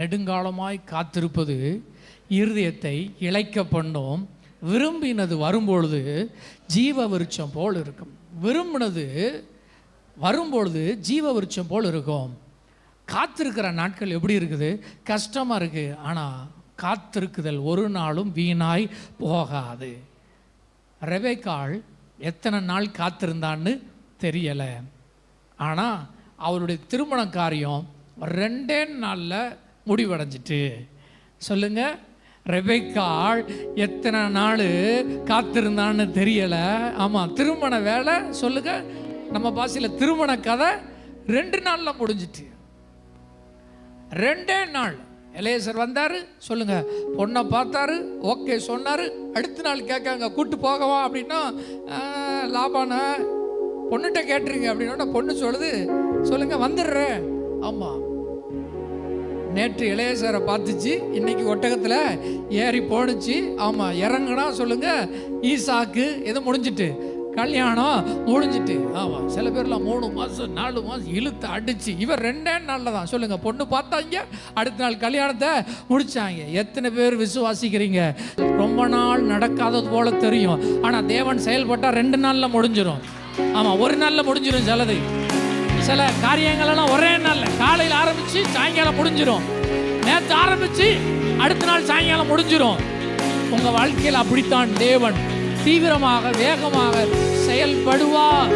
நெடுங்காலமாய் காத்திருப்பது இருதயத்தை இளைக்க பண்ணும். விரும்பினது வரும்பொழுது ஜீவ விருட்சம் போல் இருக்கும். விரும்பினது வரும்பொழுது ஜீவ விருட்சம் போல் இருக்கும். காத்திருக்கிற நாட்கள் எப்படி இருக்குது? கஷ்டமாக இருக்குது. ஆனால் காத்திருக்குதல் ஒரு நாளும் வீணாய் போகாது. ரெபெக்காள் எத்தனை நாள் காத்திருந்தான்னு தெரியலை. ஆனால் அவருடைய திருமண காரியம் 2 நாளில் முடிவடைஞ்சிட்டு. சொல்லுங்க, ரெபெக்காள் எத்தனை நாள் காத்திருந்தான்னு தெரியலை. ஆமாம், திருமண வேலை சொல்லுங்க, நம்ம பாஷையில் திருமண கதை 2 நாளில் முடிஞ்சிட்டு. 2 நாள் எலேசர் வந்தார். சொல்லுங்க, பொண்ணை பார்த்தாரு, ஓகே சொன்னார். அடுத்த நாள் கேட்காங்க, கூட்டு போகவா அப்படின்னா, லாபான பொண்ணுகிட்ட கேட்டுருங்க அப்படின்னா பொண்ணு சொல்லுது, சொல்லுங்க வந்துடுறேன். ஆமாம், நேற்று இளையசரை பார்த்துச்சு, இன்னைக்கு ஒட்டகத்தில் ஏறி போணுச்சு. ஆமாம், இறங்குனா சொல்லுங்க ஈசாக்கு எது முடிஞ்சிட்டு, கல்யாணம் முடிஞ்சிட்டு. ஆமாம், சில பேர்லாம் 3 மாதம் 4 மாதம் இழுத்து அடிச்சு. இவர் 2 நாளில் தான் சொல்லுங்க பொண்ணு பார்த்தாங்க, அடுத்த நாள் கல்யாணத்தை முடிச்சாங்க. எத்தனை பேர் விசுவாசிக்கிறீங்க? ரொம்ப நாள் நடக்காதது போல தெரியும், ஆனால் தேவன் செயல்பட்டால் 2 நாளில் முடிஞ்சிடும். ஆமாம், 1 நாளில் முடிஞ்சிடும். சில காரியங்களெல்லாம் ஒரே நாளில், காலையில் ஆரம்பித்து சாயங்காலம் முடிஞ்சிடும். நேற்று ஆரம்பித்து அடுத்த நாள் சாயங்காலம் முடிஞ்சிடும். உங்கள் வாழ்க்கையில் அப்படித்தான் தேவன் தீவிரமாக வேகமாக செயல்படுவார்.